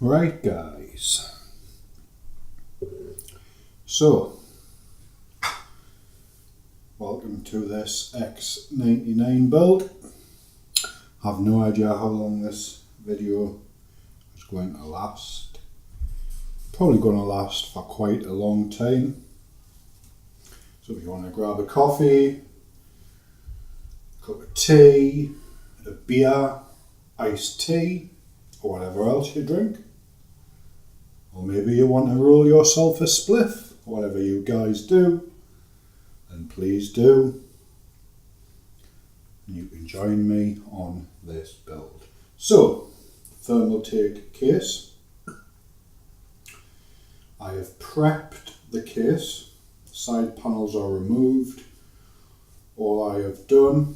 Right guys, so welcome to this X99 build. I have no idea how long this video is going to last. Probably going to last for quite a long time. So if you want to grab a coffee, a cup of tea, a beer, iced tea, or whatever else you drink, or maybe you want to roll yourself a spliff, whatever you guys do, then please do. And you can join me on this build. So, thermal take case. I have prepped the case. Side panels are removed. All I have done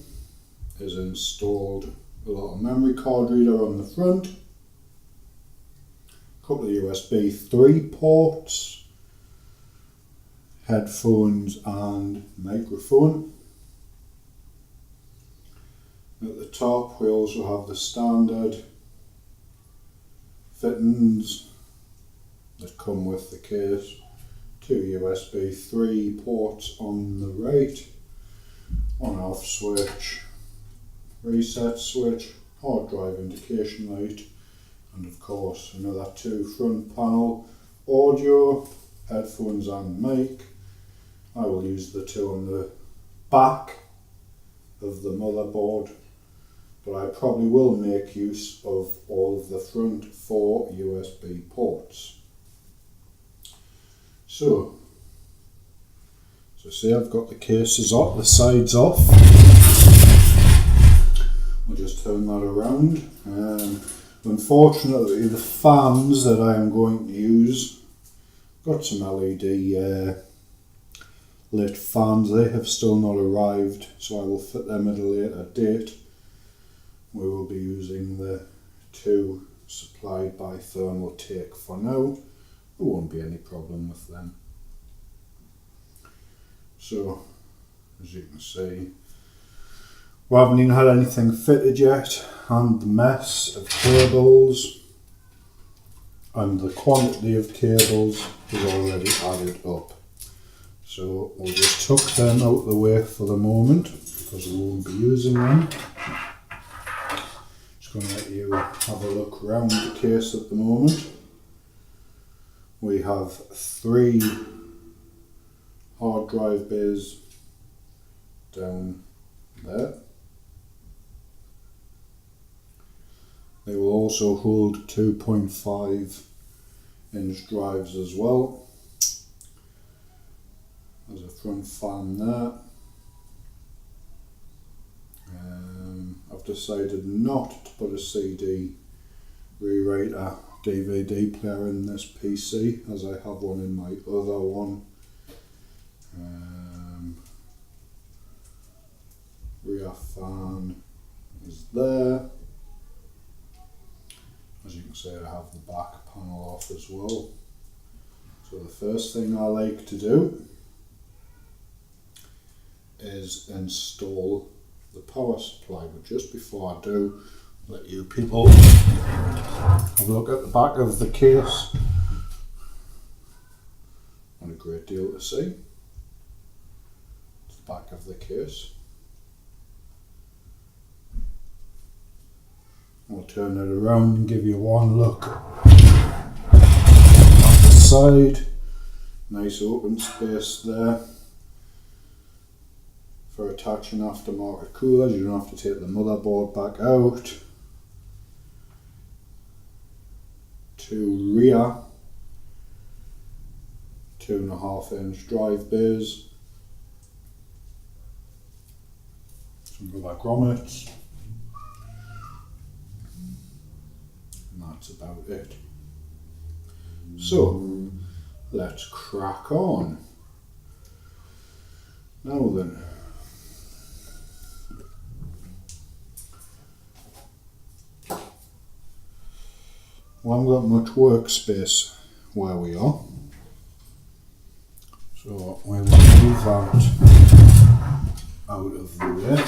is installed a little memory card reader on the front, a couple of USB 3 ports, headphones and microphone. At the top we also have the standard fittings that come with the case. 2 USB 3 ports on the right, on off switch, reset switch, hard drive indication light, and of course another 2 front panel audio, headphones and mic. I will use the 2 on the back of the motherboard, but I probably will make use of all of the front 4 USB ports. So see, I've got the cases off, the sides off. I'll just turn that around. Unfortunately, the fans that I am going to use, got some LED lit fans. They have still not arrived, so I will fit them at a later date. We will be using the 2 supplied by Thermal Take for now. There won't be any problem with them. So, as you can see, we haven't even had anything fitted yet, and the mess of cables and the quantity of cables is already added up. So we'll just tuck them out of the way for the moment because we won't be using them. Just going to let you have a look around the case at the moment. We have 3 hard drive bays down there. They will also hold 2.5 inch drives as well. There's a front fan there. I've decided not to put a CD rewriter DVD player in this PC as I have one in my other one. Rear fan is there. As you can see, I have the back panel off as well. So the first thing I like to do is install the power supply, but just before I do, let you people have a look at the back of the case. Not a great deal to see. It's the back of the case. I'll turn it around and give you one look at the side. Nice open space there for attaching aftermarket coolers. You don't have to take the motherboard back out. 2 rear 2.5 inch drive bays, some rubber grommets, and that's about it. So let's crack on. Now then, we haven't got much workspace where we are, so we will move that out of the way.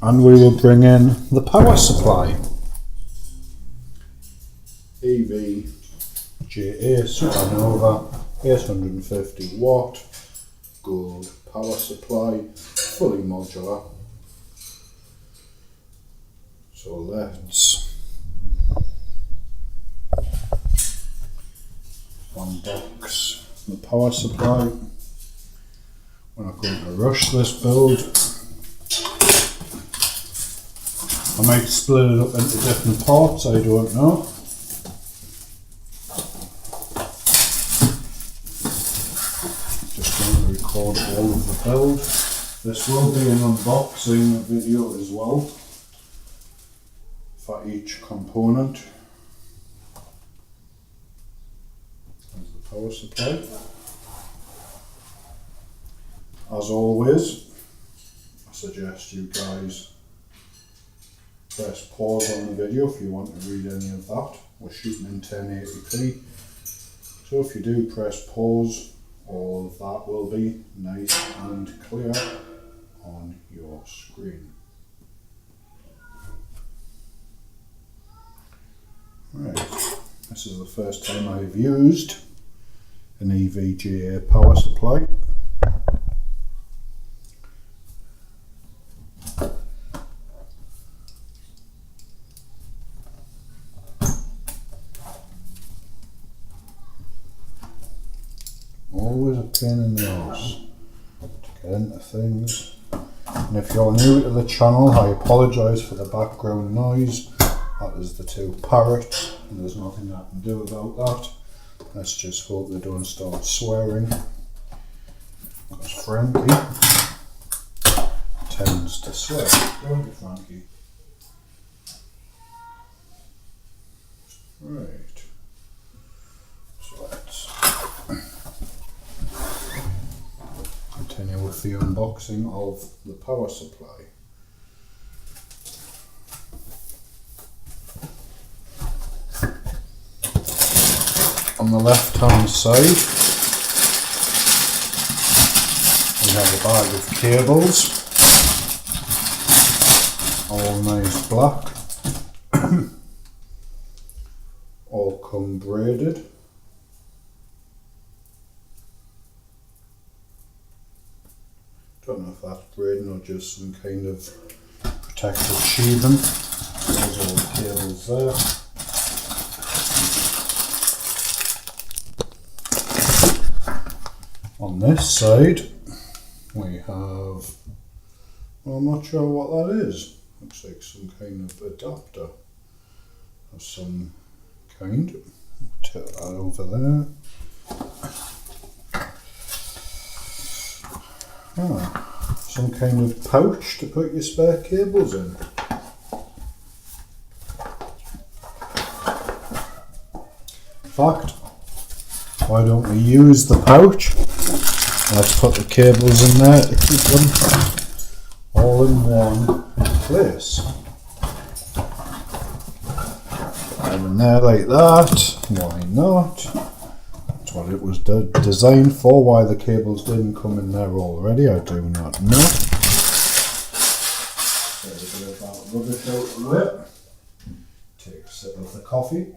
and we will bring in the power supply. evga Supernova 850 watt gold power supply, fully modular. So let's unbox the power supply. We're not going to rush this build. I might split it up into different parts, I don't know. Just going to record all of the build. This will be an unboxing video as well for each component. There's the power supply. As always, I suggest you guys press pause on the video if you want to read any of that. We're shooting in 1080p, so if you do press pause, all of that will be nice and clear on your screen. Right, this is the first time I've used an evga power supply. Always a pain in the arse to get into things. And if you're new to the channel, I apologise for the background noise. That is the two parrots, and there's nothing I can do about that. Let's just hope they don't start swearing, because Frankie tends to swear, don't you, Frankie? Right, so let's continue with the unboxing of the power supply. On the left hand side we have a bag of cables, all nice black, all come braided. Don't know if that's braiding or just some kind of protective sheathing. There's all the cables there. On this side we have, well, I'm not sure what that is. Looks like some kind of adapter of some kind. Take that over there. Some kind of pouch to put your spare cables in. In fact, why don't we use the pouch? Let's put the cables in there to keep them all in one place. Put them in there like that. Why not? That's what it was designed for. Why the cables didn't come in there already, I do not know. Get a bit of that rubbish out of the way. Take a sip of the coffee.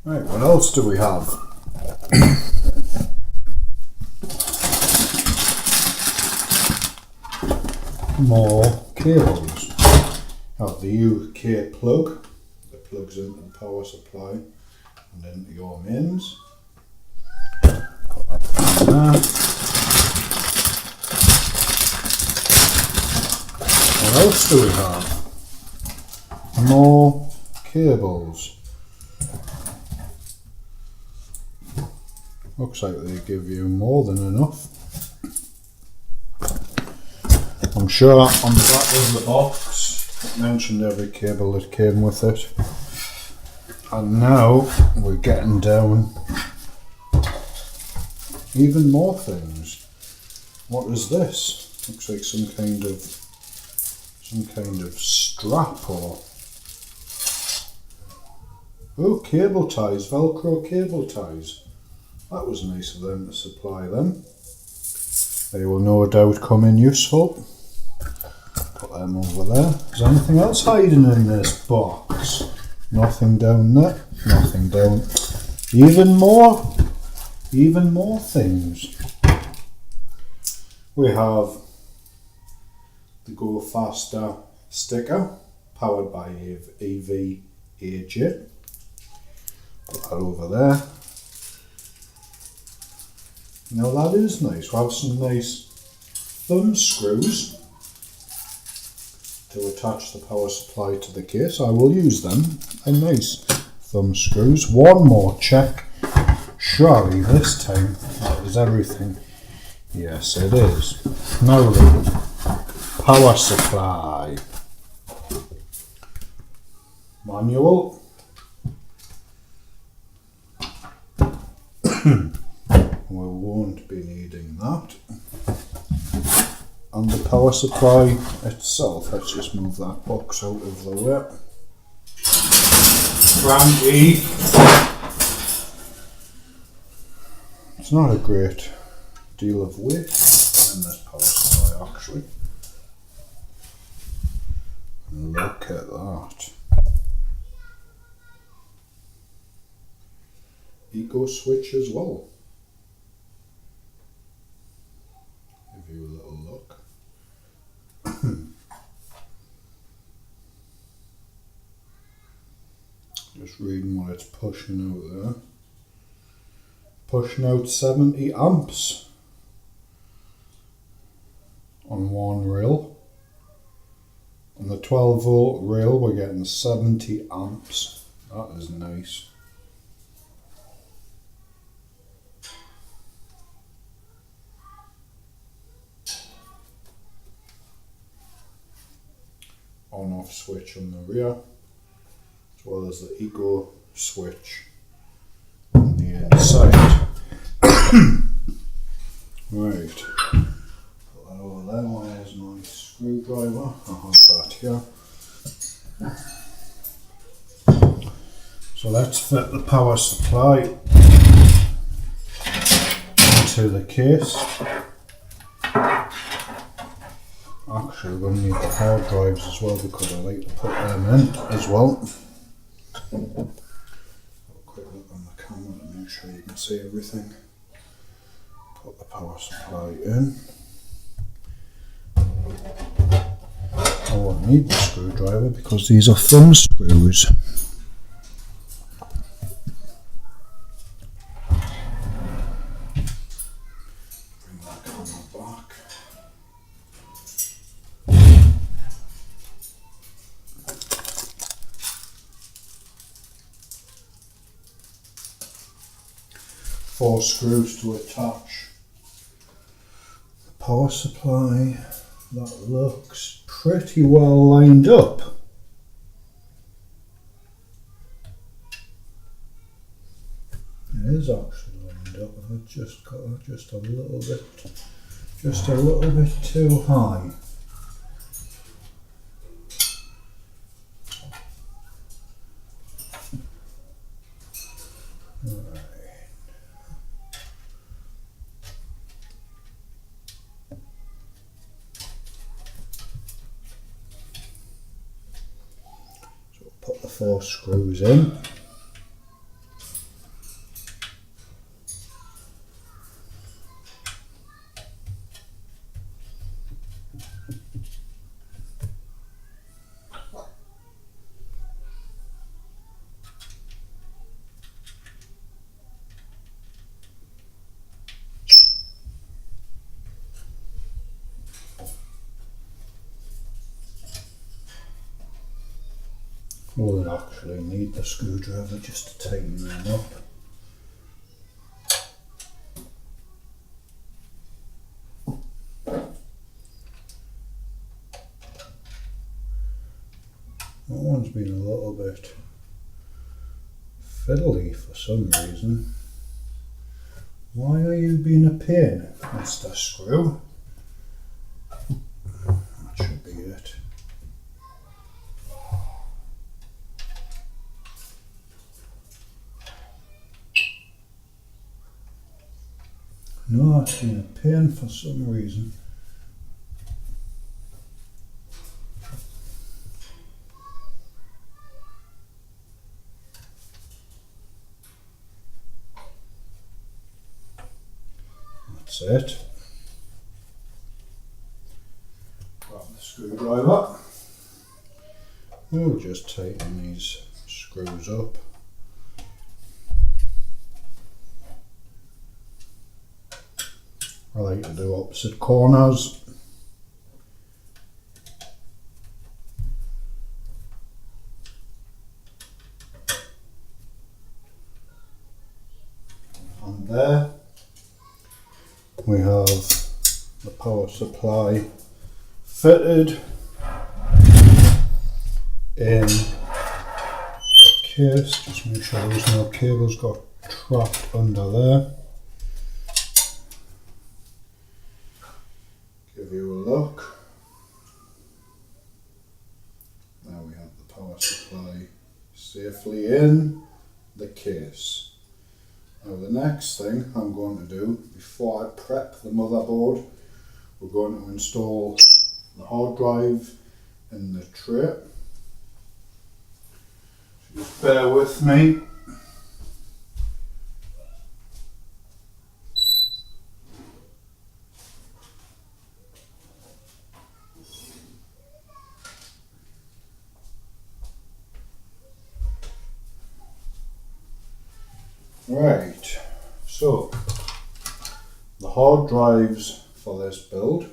Right, what else do we have? More cables. Have the UK plug that plugs into the power supply and into your mains. Got that in there. What else do we have? More cables. Looks like they give you more than enough. I'm sure on the back of the box it mentioned every cable that came with it. And now we're getting down even more things. What is this? Looks like some kind of strap or cable ties, Velcro cable ties. That was nice of them to supply them. They will no doubt come in useful. Put them over there. Is there anything else hiding in this box? Nothing down there. Nothing down. Even more things. We have the Go Faster sticker, powered by evga. Put that over there. Now that is nice. We have some nice thumb screws to attach the power supply to the case. I will use them. And nice thumb screws. One more check. Surely this time that is everything. Yes, it is. Now then, power supply. Manual. We won't be needing that. And the power supply itself, let's just move that box out of the way. Cranky. It's not a great deal of weight in this power supply actually. Look at that. Eco switch as well. Give you a little look. Just reading what it's pushing out there. Pushing out 70 amps on one rail. On the 12 volt rail we're getting 70 amps. That is nice. On off switch on the rear, as well as the eco switch on the inside. Right, put that over there. Where's my screwdriver? I'll have that here. So let's fit the power supply into the case. Actually, we're going to need the hard drives as well because I like to put them in as well. Have a quick look on the camera to make sure you can see everything. Put the power supply in. I won't need the screwdriver because these are thumb screws. Bring that camera back. Four screws to attach the power supply. That looks pretty well lined up. It is actually lined up. I've just got just a little bit too high. Put the four screws in. We'll actually need the screwdriver just to tighten them up. That one's been a little bit fiddly for some reason. Why are you being a pain, Mr. Screw? That should be it. No, it's been a pain for some reason. That's it. Grab the screwdriver. We'll just tighten these screws up. I like to do opposite corners. And there we have the power supply fitted in the case. Just make sure there's no cables got trapped under there. Give you a look. Now we have the power supply safely in the case. Now the next thing I'm going to do, before I prep the motherboard, we're going to install the hard drive in the tray. So just bear with me. Right, so the hard drives for this build,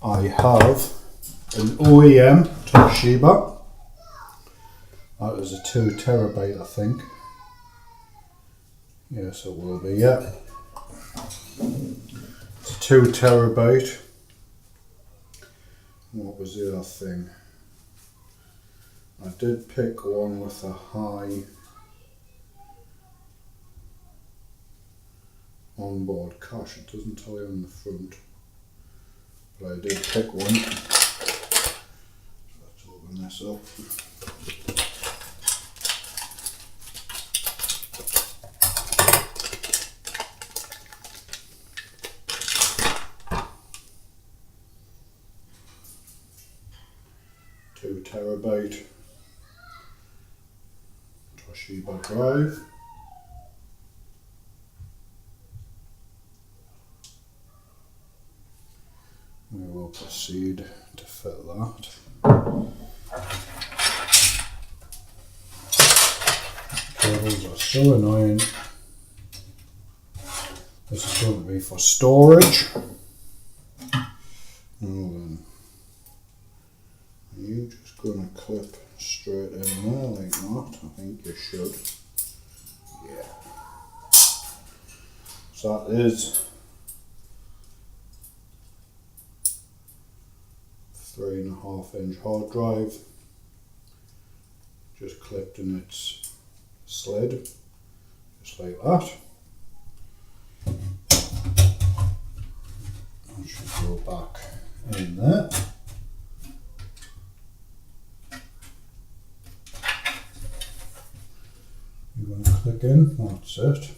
I have an OEM Toshiba. That is a 2 terabyte, I think. Yes, it will be, yeah. It's a 2 terabyte. What was the other thing? I did pick one with a high onboard cache. It doesn't tell you on the front, but I did pick one. So let's open this up. 2 terabyte Toshiba drive. We will proceed to fit that. Cables are so annoying. This is going to be for storage. Now then, are you just going to clip straight in there like that? I think you should. Yeah. So that is 3.5 inch hard drive, just clipped in its sled, just like that. I should go back in there. You're going to click in, that's it.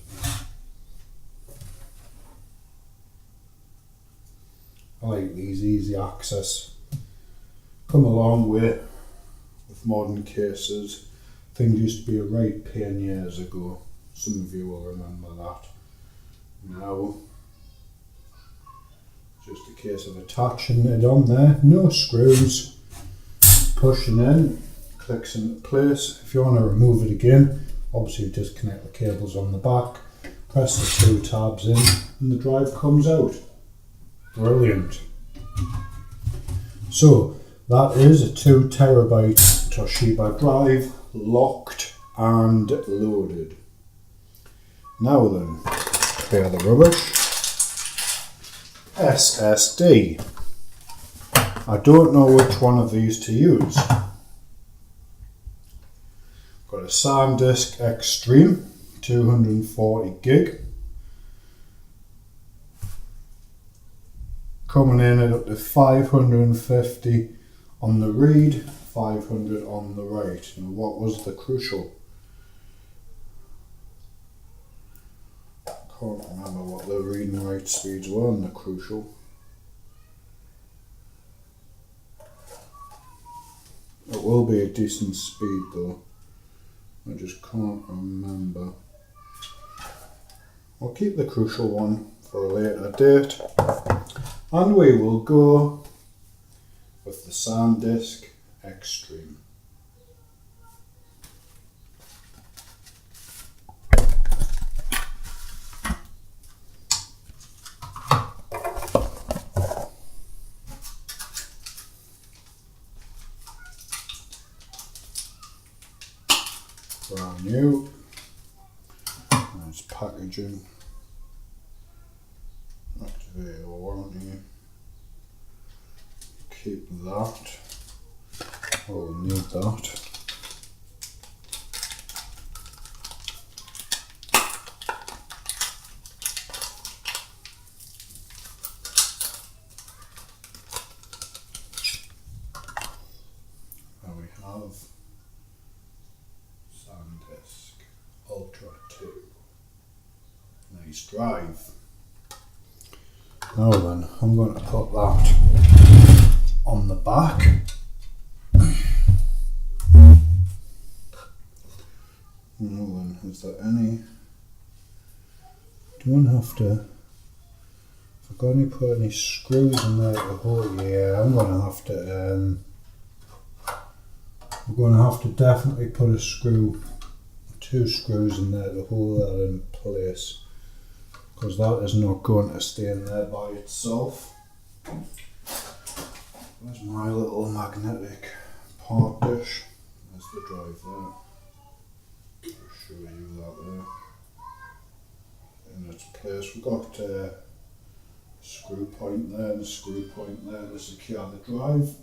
I like these easy access. Come a long way with modern cases. Things used to be a right pain years ago. Some of you will remember that. Now, just a case of attaching it on there. No screws. Pushing in, clicks into place. If you want to remove it again, obviously disconnect the cables on the back. Press the 2 tabs in and the drive comes out. Brilliant. So, that is a 2 terabyte Toshiba drive, locked and loaded. Now then, clear the rubbish. SSD. I don't know which one of these to use. Got a SanDisk Extreme, 240 gig. Coming in at up to 550 on the read, 500 on the write. Now what was the crucial can't remember what the read and write speeds were on the Crucial. It will be a decent speed though, I just can't remember. I'll keep the Crucial one for a later date, and we will go with the SanDisk Extreme. Brand new. Nice packaging. Activate your warranty. Keep that. We'll need that. Now we have SanDisk Ultra 2. Nice drive. Now then, I'm going to put that on the back. Now then, is there any? Don't have to. Have I got any put any screws in there to hold? Yeah, I'm going to have to. I'm going to have to definitely put a screw, 2 screws in there to hold that in place, because that is not going to stay in there by itself. There's my little magnetic part dish. There's the drive there. I'll show you that there. In its place. We've got a screw point there and a screw point there to secure the drive.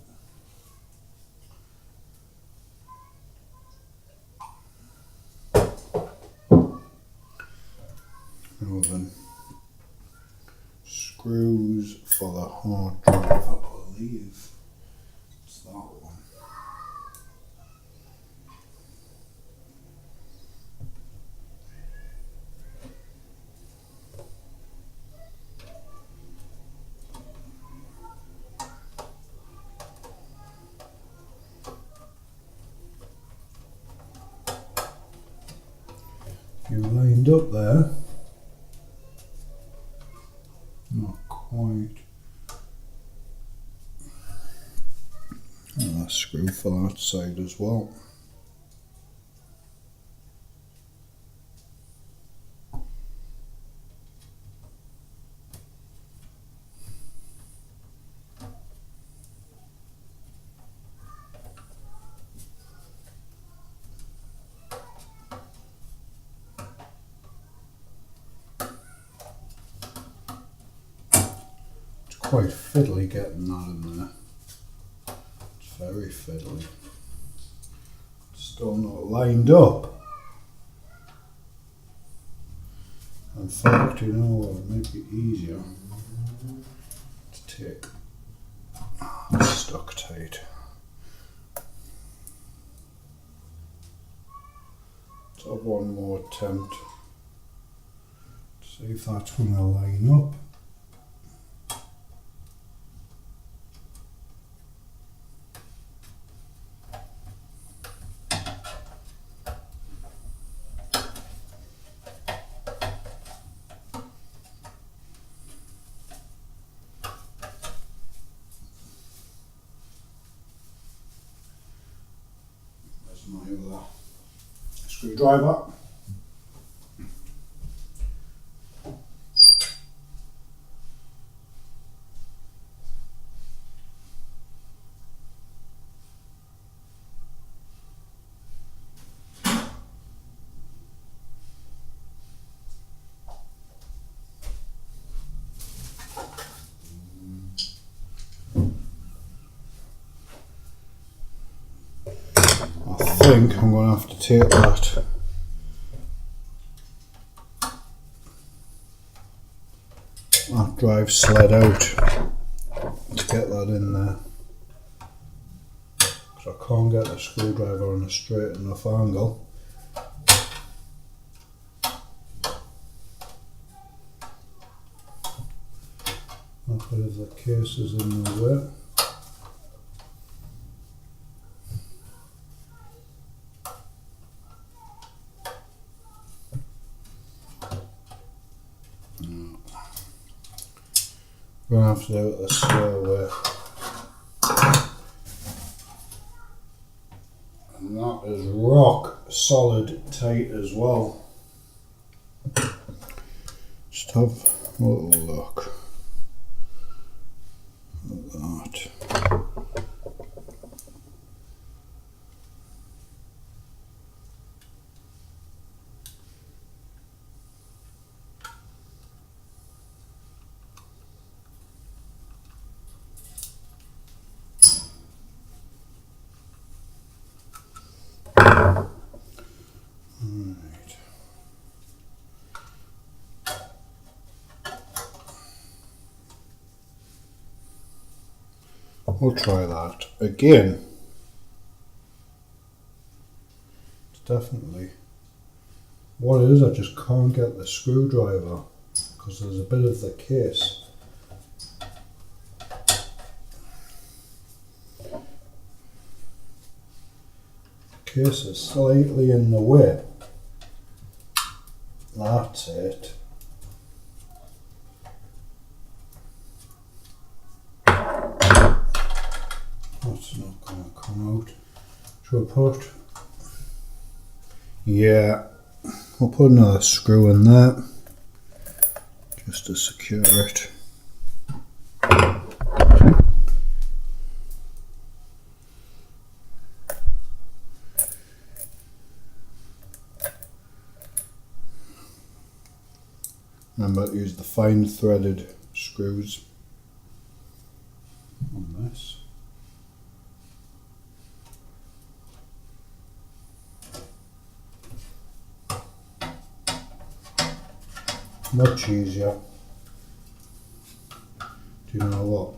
Now then, screws for the hard drive, I believe it's that one. You lined up there. Not quite. And a screw for that side as well. Quite fiddly getting that in there. It's very fiddly. Still not lined up. In fact, you know what, it might be easier to take this stuck tight. Let's have one more attempt to see if that's going to line up. My other screwdriver. I think I'm going to have to take that drive sled out to get that in there, because I can't get the screwdriver on a straight enough angle. bit of the case is in the way. We're going to have to do it the slow way. And that is rock solid tight as well. Just have a little look at that. We'll try that again. It's definitely what it is. I just can't get the screwdriver because there's a bit of the case. The case is slightly in the way. That's it. That's not going to come out. Should we put? Yeah, we'll put another screw in there just to secure it. Remember to use the fine threaded screws on this. Much easier. Do you know what?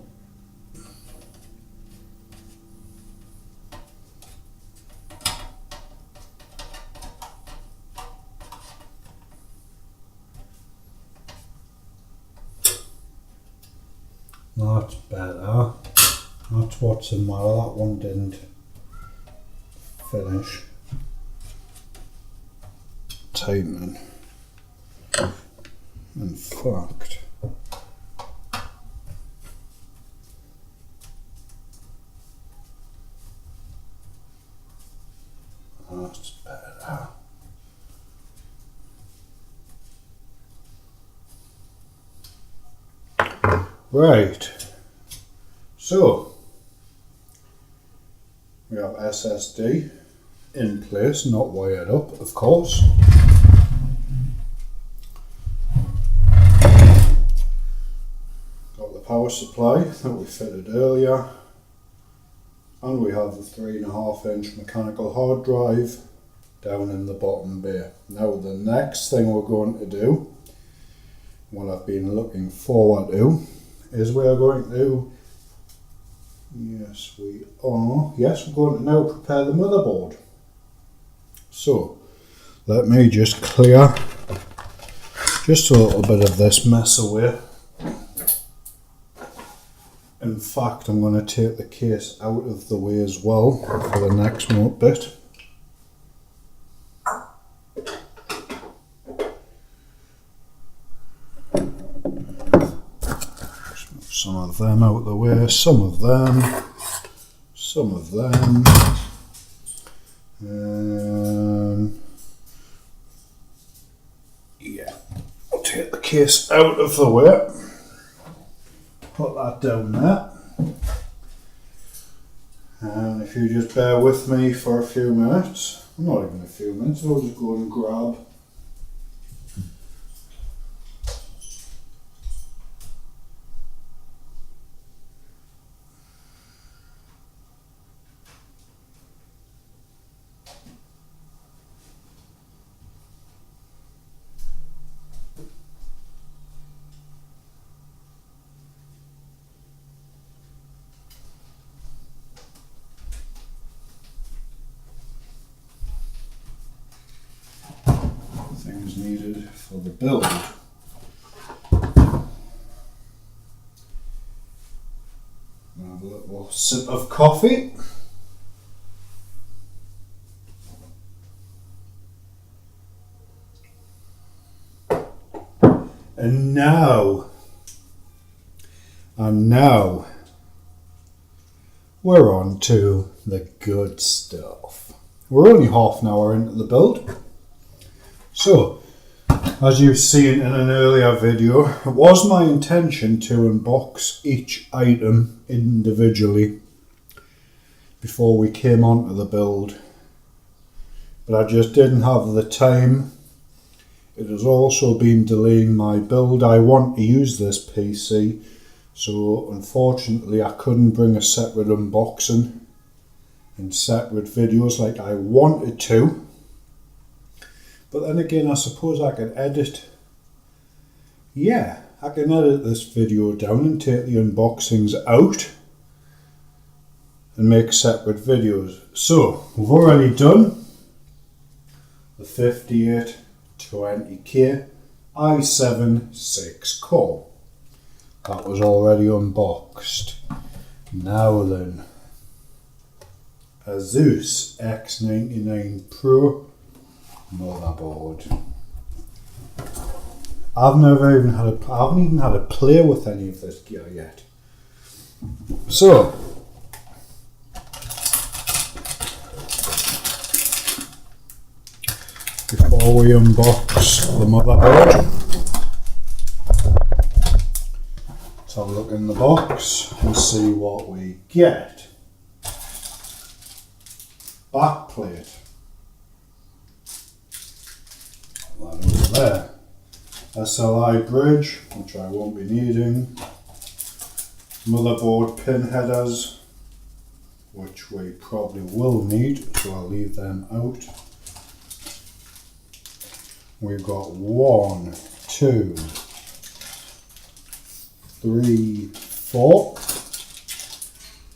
That's better. That's what's in my, that one didn't finish. Tightening. In fact, that's better. Right, so we have SSD in place, not wired up, of course. Power supply that we fitted earlier, and we have the 3.5-inch mechanical hard drive down in the bottom bay. Now the next thing we're going to do, what I've been looking forward to, is we are going to, we're going to now prepare the motherboard. So let me just clear just a little bit of this mess away. In fact, I'm going to take the case out of the way as well for the next bit. Just move some of them out of the way, some of them. Yeah, I'll take the case out of the way. Put that down there, and if you just bear with me for a few minutes, not even a few minutes, I'll just go and grab things needed for the build. Sip of coffee. And now we're on to the good stuff. We're only half an hour into the build. So, as you've seen in an earlier video, it was my intention to unbox each item individually before we came onto the build. But I just didn't have the time. It has also been delaying my build. I want to use this PC, so unfortunately I couldn't bring a separate unboxing and separate videos like I wanted to. But then again, I suppose I could edit. Yeah, I can edit this video down and take the unboxings out and make separate videos. So, we've already done the 5820K i7 6 core. That was already unboxed. Now then, Asus x99 Pro motherboard. I haven't even had a play with any of this gear yet. So, before we unbox the motherboard, let's have a look in the box and see what we get. Backplate. That over there. SLI bridge, which I won't be needing. Motherboard pin headers, which we probably will need, so I'll leave them out. We've got 1, 2, 3, 4,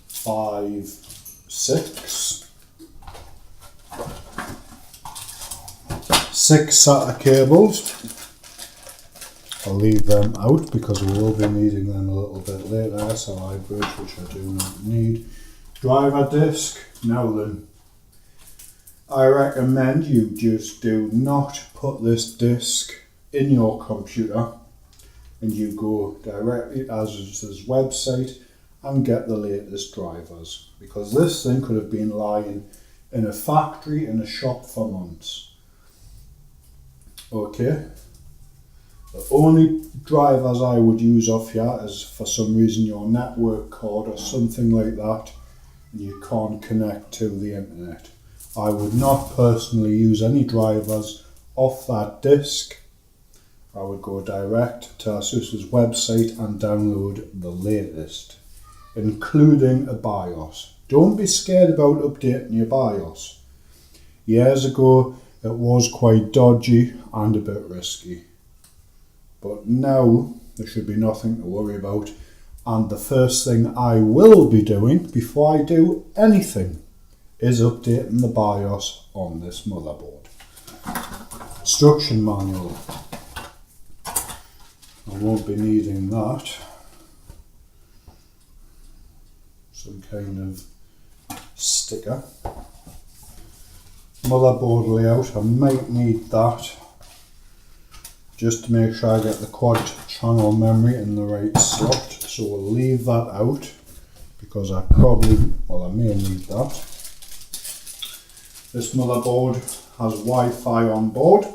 5, 6. 6 SATA cables. I'll leave them out because we will be needing them a little bit later. SLI bridge, which I do not need. Driver disc. Now then, I recommend you just do not put this disc in your computer and you go directly to Asus's website and get the latest drivers, because this thing could have been lying in a factory in a shop for months. Okay, the only drivers I would use off here is for some reason your network card or something like that and you can't connect to the internet. I would not personally use any drivers off that disc. I would go direct to Asus's website and download the latest, including a BIOS. Don't be scared about updating your BIOS. Years ago it was quite dodgy and a bit risky, but now there should be nothing to worry about. And the first thing I will be doing before I do anything is updating the BIOS on this motherboard. Instruction manual. I won't be needing that. Some kind of sticker. Motherboard layout, I might need that just to make sure I get the quad channel memory in the right slot, so we'll leave that out because I may need that. This motherboard has Wi-Fi on board.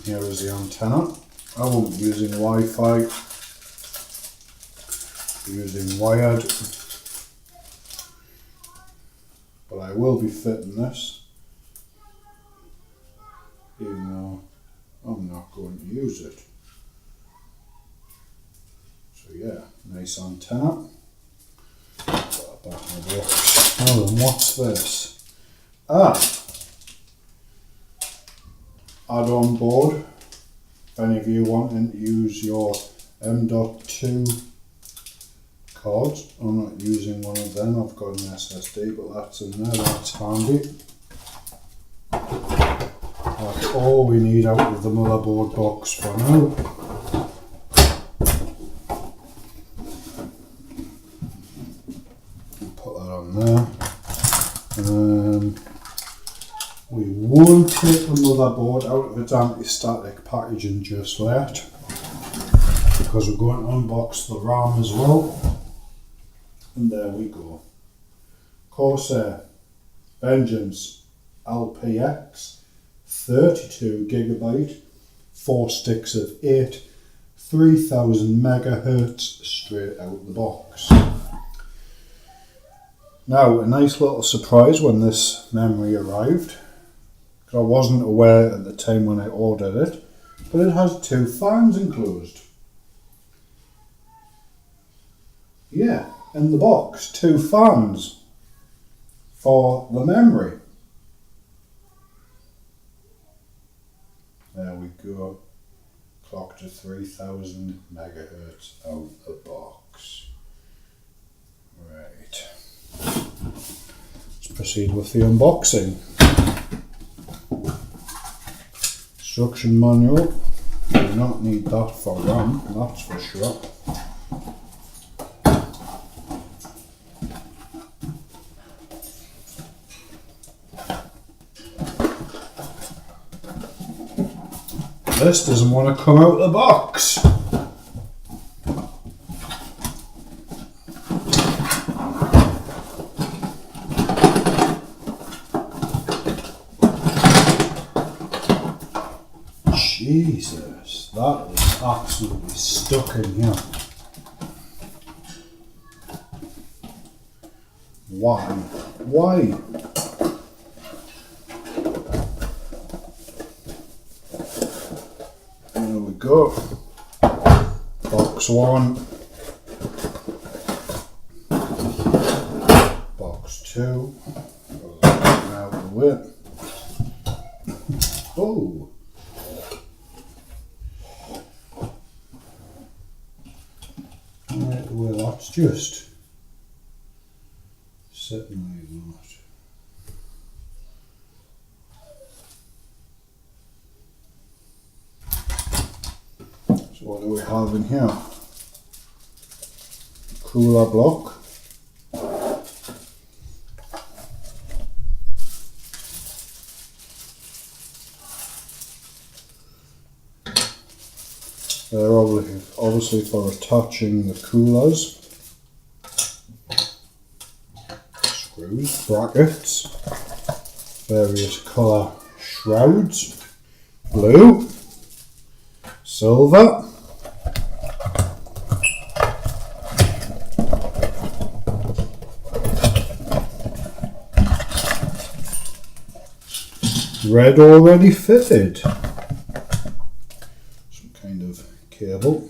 Here is the antenna. I won't be using Wi-Fi, be using wired, but I will be fitting this, even though I'm not going to use it. So yeah, nice antenna. Put that back in the box. Now then, what's this? Add-on board. If any of you wanting to use your M.2 cards, I'm not using one of them. I've got an SSD, but that's in there. That's handy. That's all we need out of the motherboard box for now. put that on there. We won't take the motherboard out of its anti-static packaging just yet, because we're going to unbox the RAM as well. And there we go. Corsair Vengeance LPX 32GB, 4 sticks of 8, 3000 megahertz straight out the box. Now, a nice little surprise when this memory arrived. I wasn't aware at the time when I ordered it, but it has 2 fans enclosed. Yeah, in the box, 2 fans for the memory. There we go. Clock to 3000 megahertz out the box. Right. Let's proceed with the unboxing. Instruction manual. You do not need that for RAM, that's for sure. This doesn't want to come out of the box. Jesus, that is absolutely stuck in here. Why? Why? There we go. Box 1. Box 2. Out of the way. Oh. Right, well, that's just sitting like that. So what do we have in here? Cooler block. They're obviously for attaching the coolers. Screws, brackets, various colour shrouds, blue, silver, red already fitted. Some kind of cable.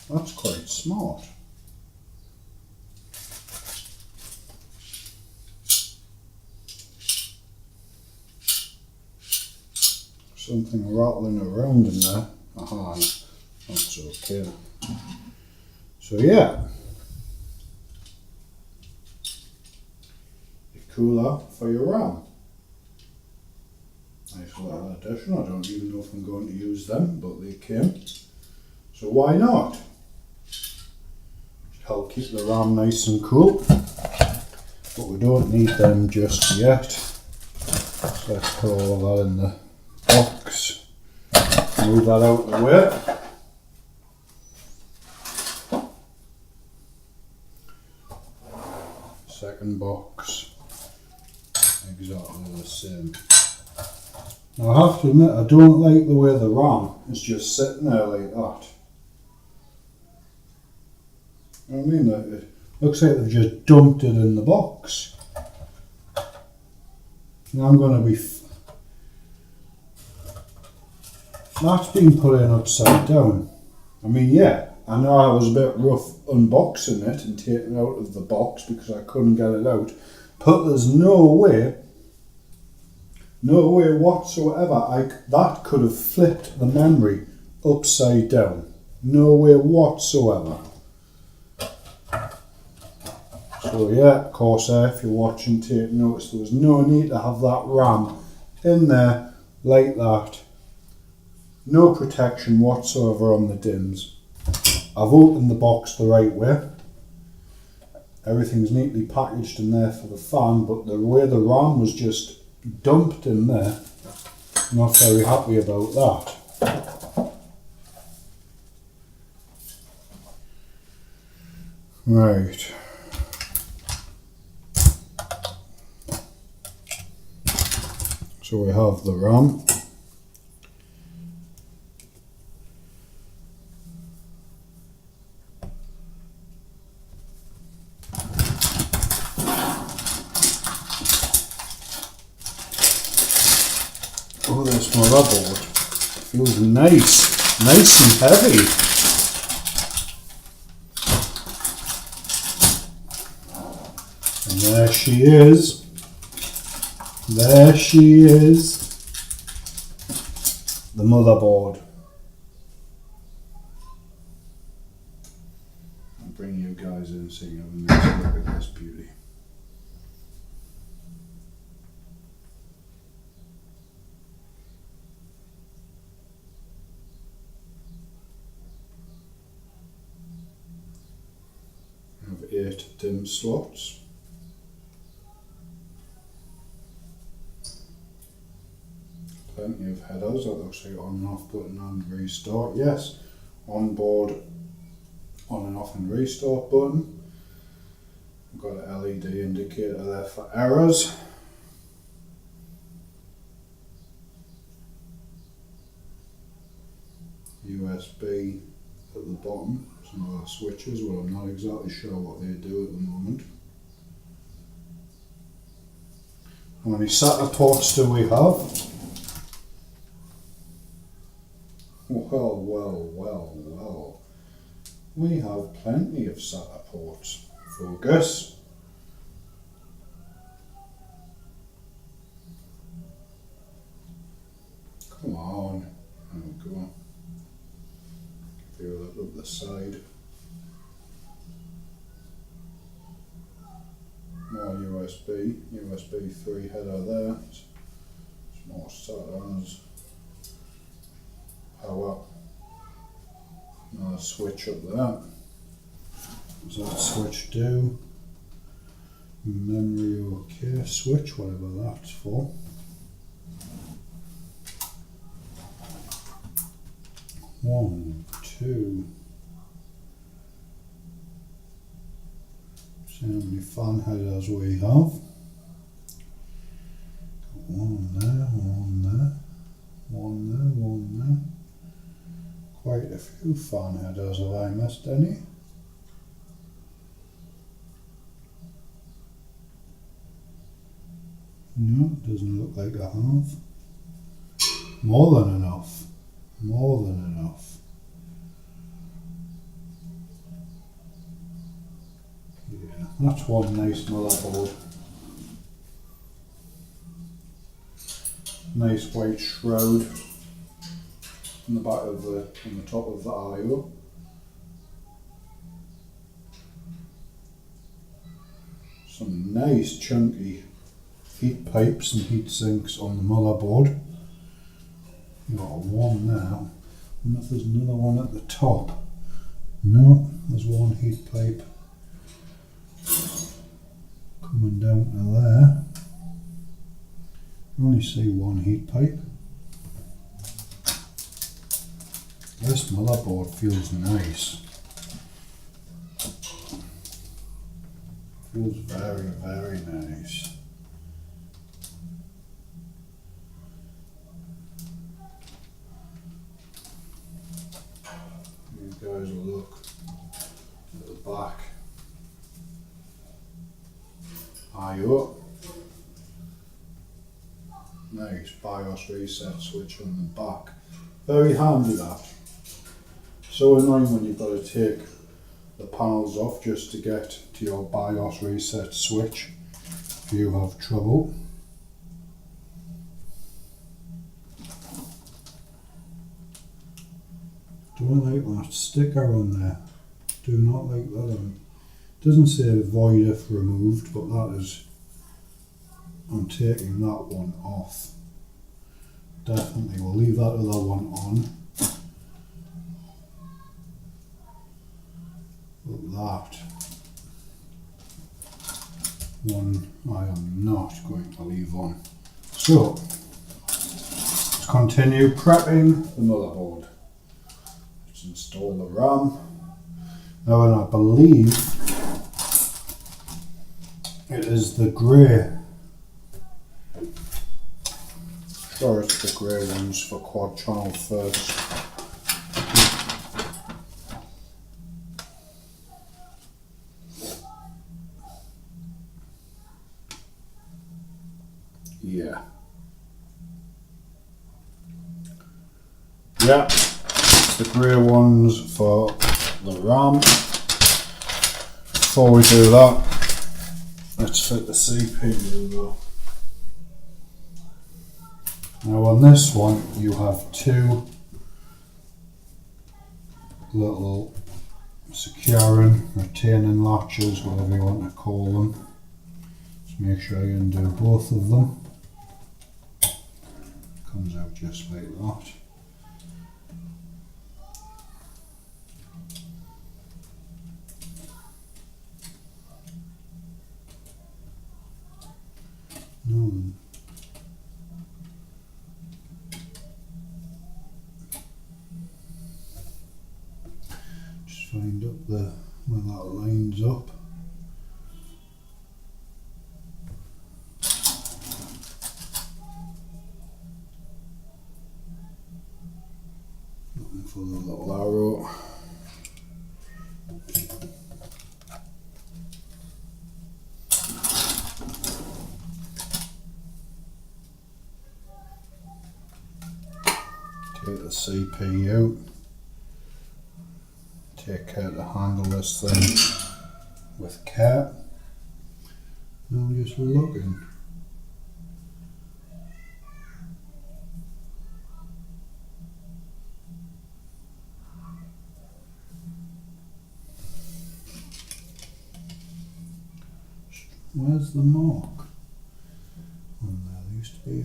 That's quite smart. Something rattling around in there. Aha, that's okay. So yeah, a cooler for your RAM. Nice little addition. I don't even know if I'm going to use them, but they came. So why not? Should help keep the RAM nice and cool. But we don't need them just yet. So let's put all of that in the box. Move that out of the way. Second box, exactly the same. Now I have to admit, I don't like the way the RAM is just sitting there like that. You know what I mean? It looks like they've just dumped it in the box. Now I'm going to be... That's been put in upside down. I mean, yeah, I know I was a bit rough unboxing it and taking it out of the box because I couldn't get it out. But there's no way whatsoever that could have flipped the memory upside down. No way whatsoever. So yeah, Corsair, if you're watching, take notice. There was no need to have that RAM in there like that No protection whatsoever on the DIMMs. I've opened the box the right way. Everything's neatly packaged in there for the fan, but the way the RAM was just dumped in there, not very happy about that. Right. So we have the RAM. Oh, this motherboard feels nice and heavy. And there she is. There she is. The motherboard. I'll bring you guys in so you have a nice look at this beauty. I have 8 DIMM slots. Plenty of headers. That looks like on and off button and restart. Yes, on board, on and off and restart button. I've got an LED indicator there for errors. USB at the bottom. Some other switches. Well, I'm not exactly sure what they do at the moment. How many SATA ports do we have? Well. We have plenty of SATA ports. Focus. Come on. There we go. Give you a look up the side. More USB 3 header there. Some more SATAs. Power. Another switch up there. What does that switch do? Memory OK switch, whatever that's for. One, two. See how many fan headers we have. Got one there, one there, one there, one there. Quite a few fan headers. Have I missed any? No, it doesn't look like I have. More than enough. More than enough. Yeah, that's one nice motherboard. Nice white shroud on the back of on the top of the I/O. Some nice chunky heat pipes and heat sinks on the motherboard. You've got one now. I wonder if there's another one at the top. No, there's one heat pipe coming down to there. You only see one heat pipe. This motherboard feels nice. Feels very, very nice. You guys will look at the back. I/O. Nice BIOS reset switch on the back. Very handy that. So annoying when you've got to take the panels off just to get to your BIOS reset switch if you have trouble. Don't like that sticker on there. Do not like that one. Doesn't say void if removed, but that is, I'm taking that one off. definitely we'll leave that other one on. But that one I am not going to leave on. So let's continue prepping the motherboard. Let's install the RAM. Now, and I believe it is the grey. Sure, it's the grey ones for quad channel first. Yeah. Yeah, the grey ones for the RAM. Before we do that, let's fit the CPU though. Now on this one you have two little securing, retaining latches, whatever you want to call them. Just make sure you undo both of them. Comes out just like that. Now then. Just find up the where that lines up. Looking for the little arrow. Take the CPU. Take care to handle this thing with care. Now I'm just looking. Where's the mark? Oh, there used to be a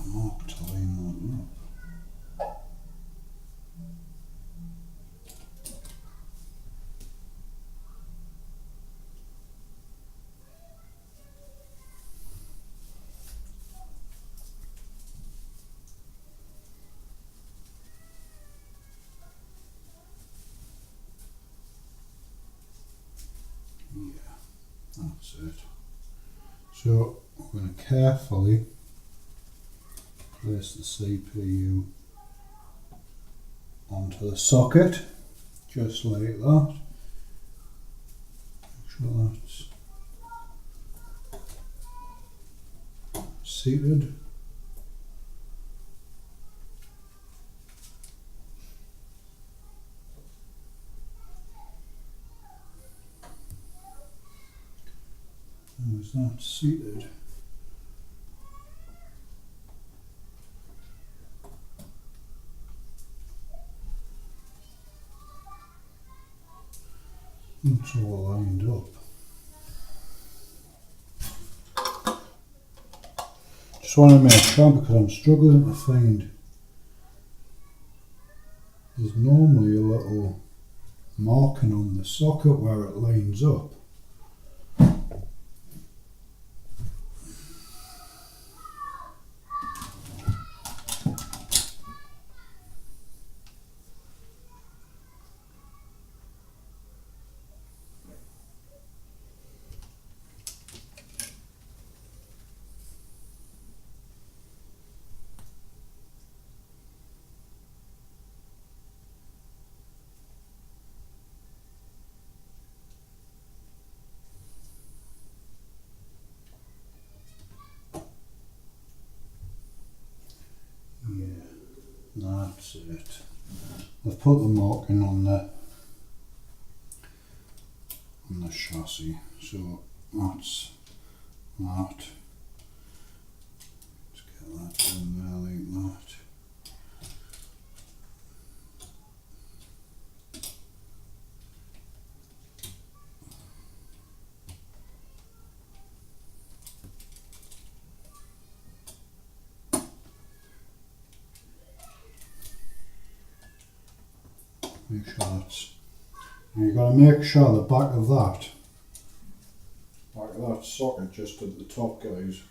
mark to line that up. That's it. So we're going to carefully place the CPU onto the socket, just like that. Make sure that's seated. How is that seated? It's all lined up. Just want to make sure because I'm struggling to find. There's normally a little marking on the socket where it lines up. Yeah, that's it. I've put the marking on the chassis, so that's that. Let's get that in there like that. Make sure that's. You've got to make sure the back of that socket just at the top, guys.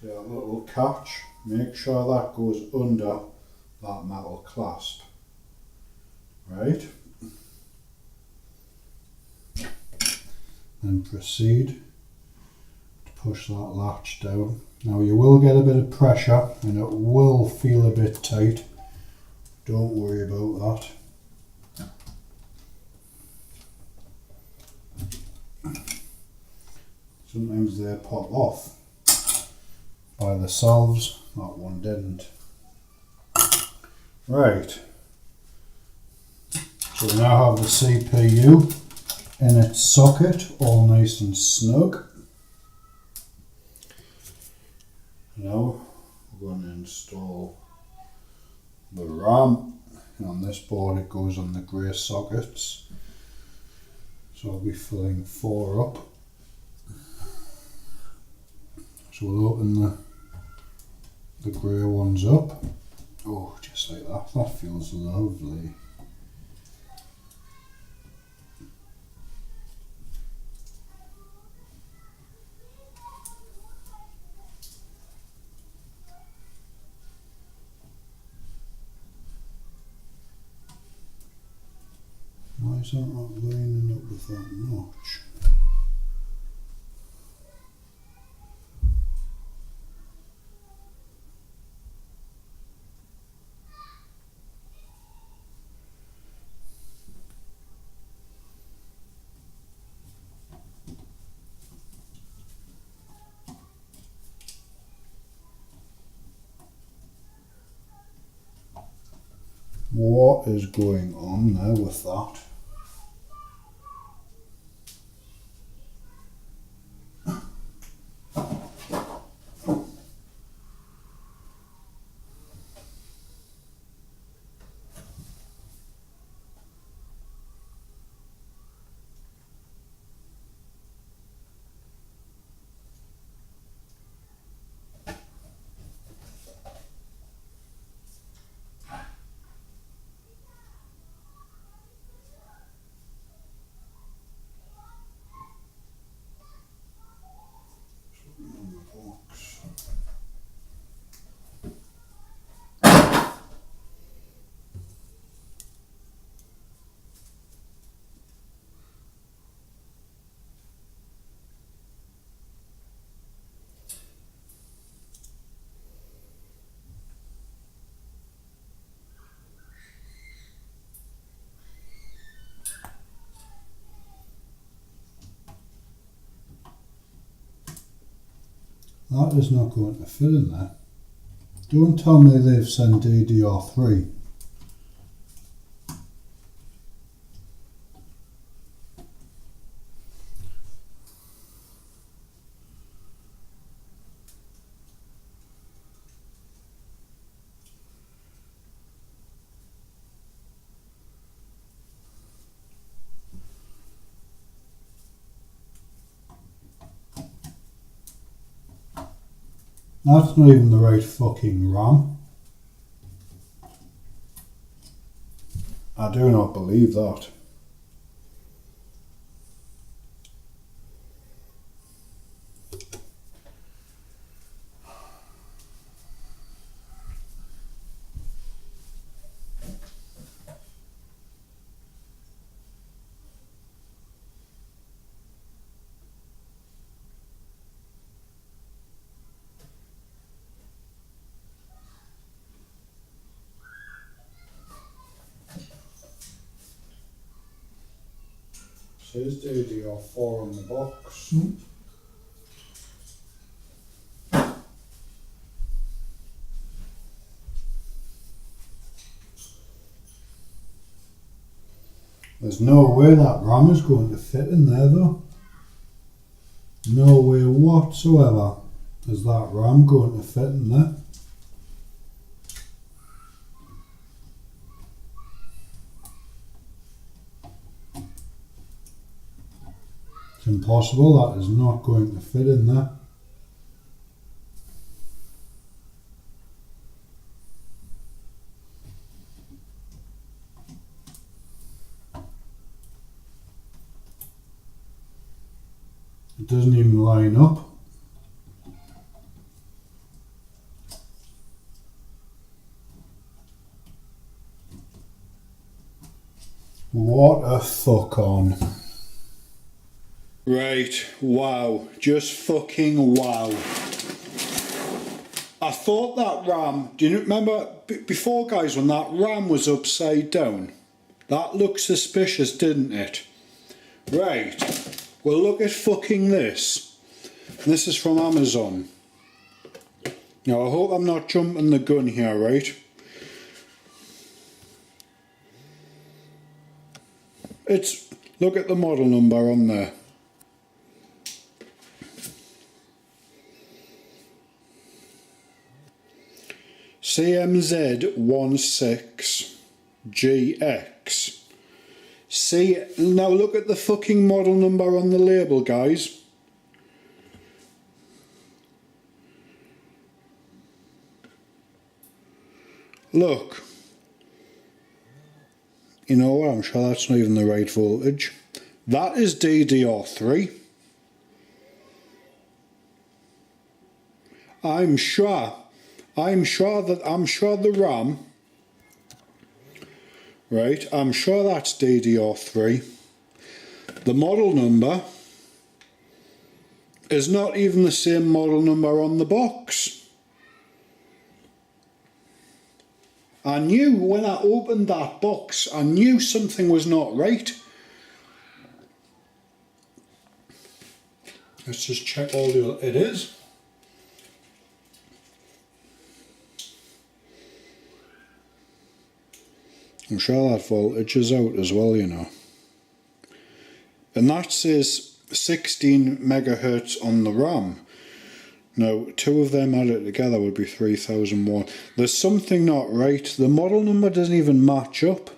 See that little catch? Make sure that goes under that metal clasp. Right? Then proceed to push that latch down. Now you will get a bit of pressure and it will feel a bit tight. Don't worry about that. Sometimes they pop off by themselves. That one didn't. Right. So we now have the CPU in its socket, all nice and snug. Now we're going to install the RAM. And on this board it goes on the grey sockets. So I'll be filling 4 up. So we'll open the grey ones up. Oh, just like that. That feels lovely. Why is that not lining up with that notch? What is going on there with that? That is not going to fit in there. Don't tell me they've sent DDR3. That's not even the right fucking RAM. I do not believe that. Says DDR4 on the box. There's no way that RAM is going to fit in there though. No way whatsoever is that RAM going to fit in there. It's impossible, that is not going to fit in there. It doesn't even line up. What a fuck on. Right, wow, just fucking wow. I thought that RAM, do you remember before, guys, when that RAM was upside down? That looked suspicious, didn't it? Right, well look at fucking this. This is from Amazon. Now I hope I'm not jumping the gun here, right? Look at the model number on there. CMZ16GX. See, now look at the fucking model number on the label, guys. Look. You know what, I'm sure that's not even the right voltage. That is DDR3. I'm sure the RAM, right, I'm sure that's DDR3. The model number is not even the same model number on the box. I knew when I opened that box, I knew something was not right. Let's just check all the, it is. I'm sure that voltage is out as well, you know. And that says 16 megahertz on the RAM. Now, two of them added together would be 3001. There's something not right. The model number doesn't even match up.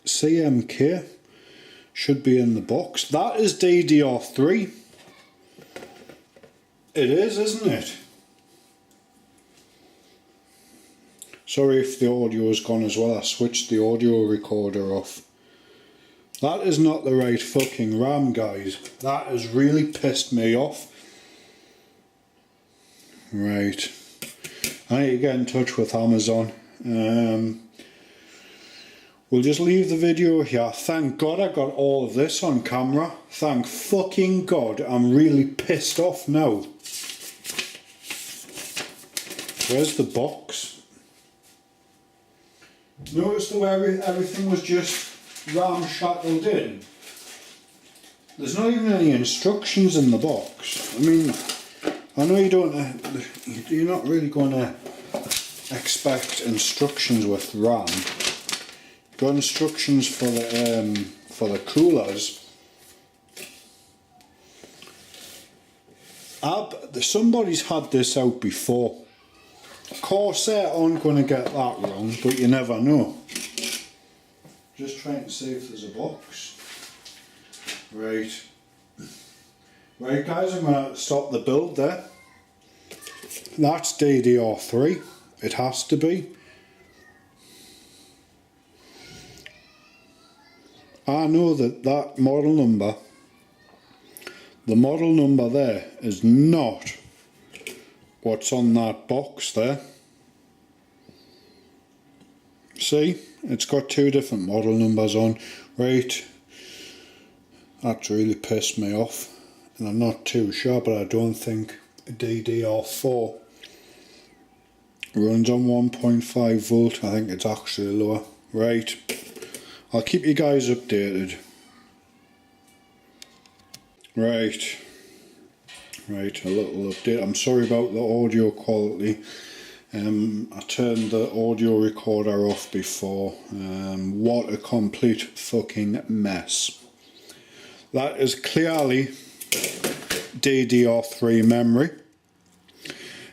CMK should be in the box. That is DDR3. It is, isn't it? Sorry if the audio is gone as well. I switched the audio recorder off. That is not the right fucking RAM, guys. That has really pissed me off. Right. I need to get in touch with Amazon. We'll just leave the video here. Thank God I got all of this on camera. Thank fucking God. I'm really pissed off now. Where's the box? Notice the way everything was just ramshackled in. There's not even any instructions in the box. I mean, I know you're not really going to expect instructions with RAM. You've got instructions for the coolers. Somebody's had this out before. Corsair aren't going to get that wrong, but you never know. Just trying to see if there's a box. Right. Right, guys, I'm going to stop the build there. That's DDR3. It has to be. I know that model number, the model number there is not what's on that box there. See, it's got two different model numbers on. Right, that's really pissed me off, and I'm not too sure, but I don't think DDR4 runs on 1.5 volt. I think it's actually lower. Right, I'll keep you guys updated. Right, a little update. I'm sorry about the audio quality. I turned the audio recorder off before. What a complete fucking mess. That is clearly DDR3 memory.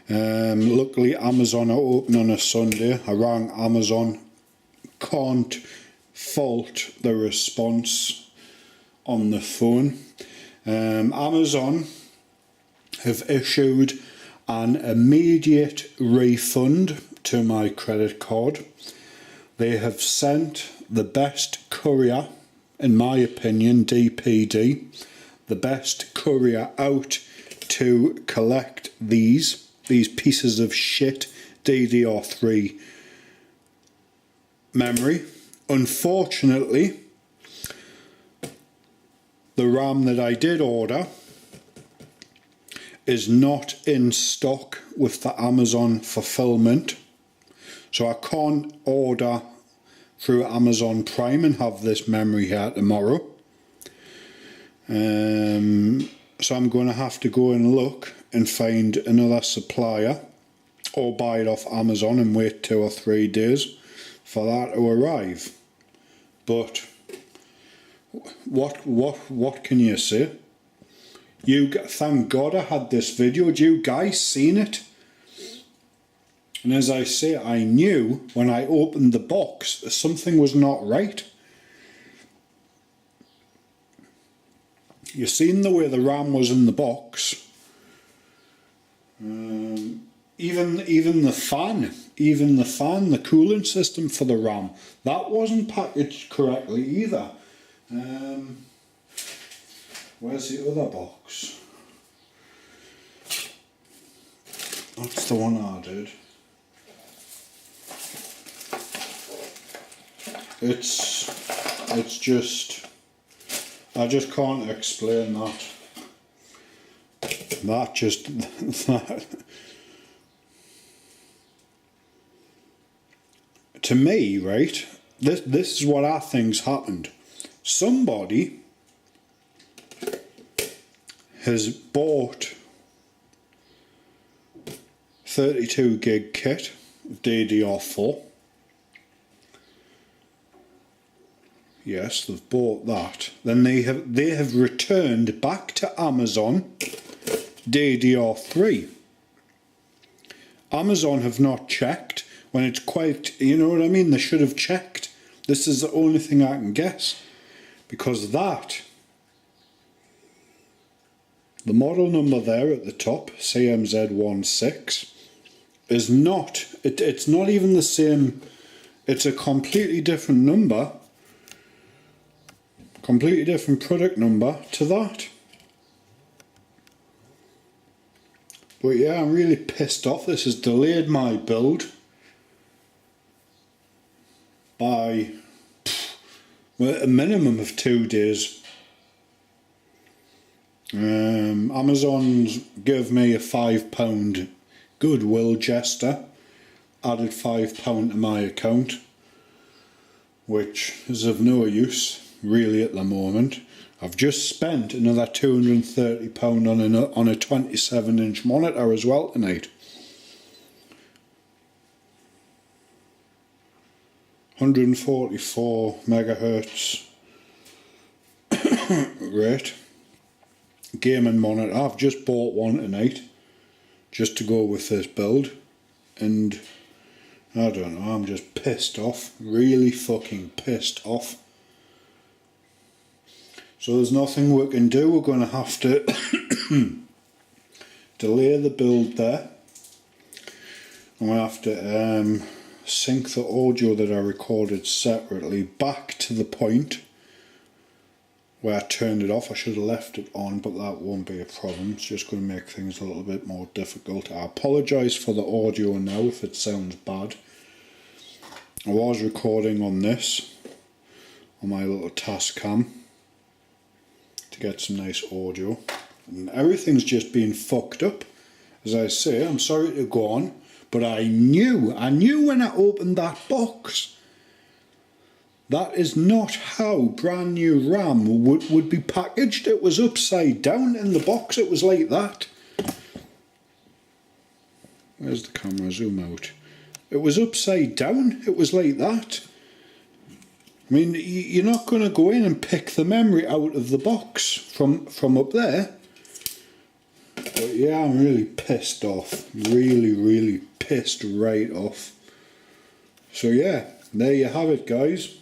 Luckily Amazon are open on a Sunday. I rang Amazon, can't fault the response on the phone. Amazon have issued an immediate refund to my credit card. They have sent the best courier in my opinion, DPD, the best courier out to collect these pieces of shit DDR3 memory. Unfortunately, the RAM that I did order is not in stock with the Amazon fulfillment, so I can't order through Amazon Prime and have this memory here tomorrow. So I'm going to have to go and look and find another supplier, or buy it off Amazon and wait 2 or 3 days for that to arrive. But what can you say? Thank God I had this video. Had you guys seen it? And as I say, I knew when I opened the box that something was not right. You seen the way the RAM was in the box. Even the fan, the cooling system for the RAM, that wasn't packaged correctly either. Where's the other box? That's the one I did. It's just, I just can't explain that. That to me, right, this is what I think's happened. Somebody has bought 32 gig kit of DDR4. Yes, they've bought that. Then they have returned back to Amazon DDR3. Amazon have not checked when it's quite, you know what I mean? They should have checked. This is the only thing I can guess, because that, the model number there at the top, CMZ16, is not, it's not even the same. It's a completely different number, completely different product number to that. But yeah, I'm really pissed off. This has delayed my build by a minimum of 2 days. Amazon's give me a £5 goodwill gesture, added £5 to my account, which is of no use really at the moment. I've just spent another £230 on a 27-inch monitor as well tonight. 144 megahertz rate gaming monitor. I've just bought one tonight just to go with this build, and I don't know, I'm just pissed off, really fucking pissed off. So there's nothing we can do. We're going to have to delay the build there, and we'll have to sync the audio that I recorded separately back to the point where I turned it off. I should have left it on, but that won't be a problem. It's just going to make things a little bit more difficult. I apologise for the audio now if it sounds bad. I was recording on this, on my little Tascam, to get some nice audio, and everything's just been fucked up. As I say, I'm sorry to go on, but I knew when I opened that box, that is not how brand new RAM would be packaged. It was upside down in the box, it was like that. Where's the camera? Zoom out. It was upside down, it was like that. I mean, you're not going to go in and pick the memory out of the box from up there. But yeah, I'm really pissed off. Really pissed right off. So yeah, there you have it, guys.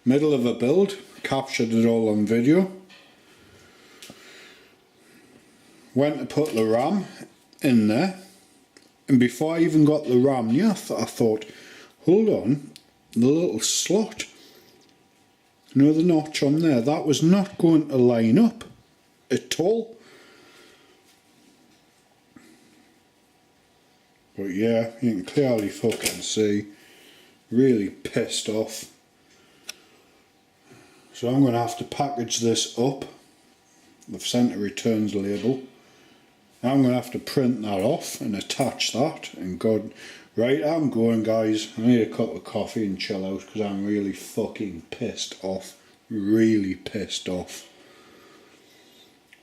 Middle of a build. Captured it all on video. Went to put the RAM in there. And before I even got the RAM near, I thought, hold on. The little slot You know the notch on there? That was not going to line up at all. But yeah, you can clearly fucking see. Really pissed off. So I'm going to have to package this up. I've sent a returns label. I'm going to have to print that off and attach that. And God, right, I'm going, guys. I need a cup of coffee and chill out because I'm really fucking pissed off. Really pissed off.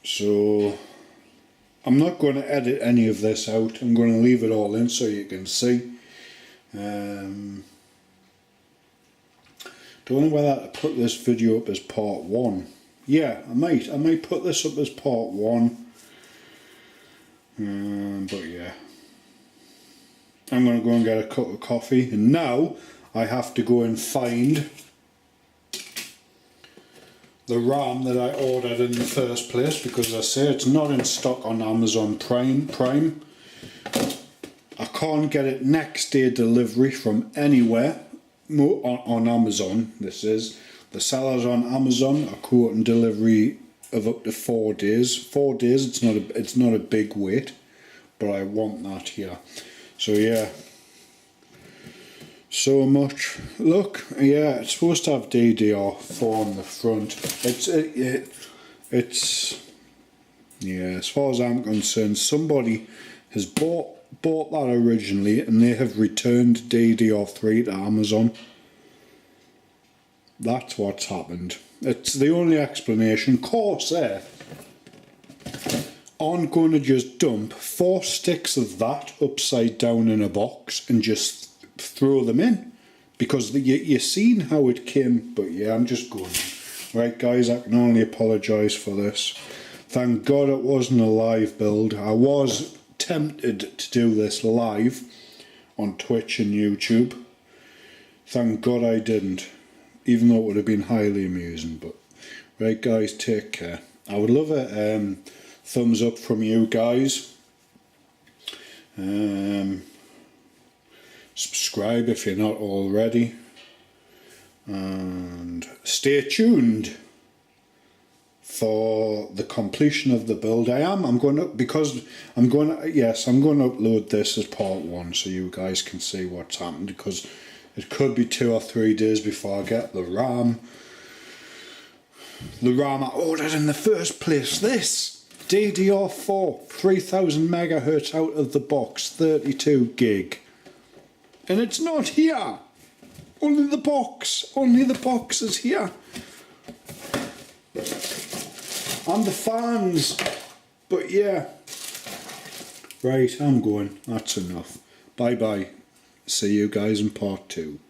So I'm not going to edit any of this out. I'm going to leave it all in so you can see. Don't know whether to put this video up as part 1. Yeah, I might put this up as part 1. But yeah, I'm going to go and get a cup of coffee, and now I have to go and find the RAM that I ordered in the first place, because I say it's not in stock on Amazon Prime. I can't get it next day delivery from anywhere on Amazon. This is the sellers on Amazon are quoting delivery of up to 4 days. 4 days, it's not a big wait, but I want that here. So yeah, so much. Look, yeah, it's supposed to have DDR4 on the front. It's yeah, as far as I'm concerned, somebody has bought that originally and they have returned DDR3 to Amazon. That's what's happened. It's the only explanation. Corsair aren't going to just dump 4 sticks of that upside down in a box and just throw them in, because you've seen how it came. But yeah, I'm just going. Right guys, I can only apologise for this. Thank God it wasn't a live build. I was tempted to do this live on Twitch and YouTube. Thank God I didn't, even though it would have been highly amusing. But right guys, take care. I would love a thumbs up from you guys. Subscribe if you're not already, and stay tuned for the completion of the build. I'm going to upload this as part 1 so you guys can see what's happened, because it could be 2 or 3 days before I get the RAM. The RAM I ordered in the first place. This DDR4 3000 megahertz out of the box, 32 gig, and it's not here. Only the box is here, and the fans. But yeah, right, I'm going. That's enough. Bye bye. See you guys in part 2.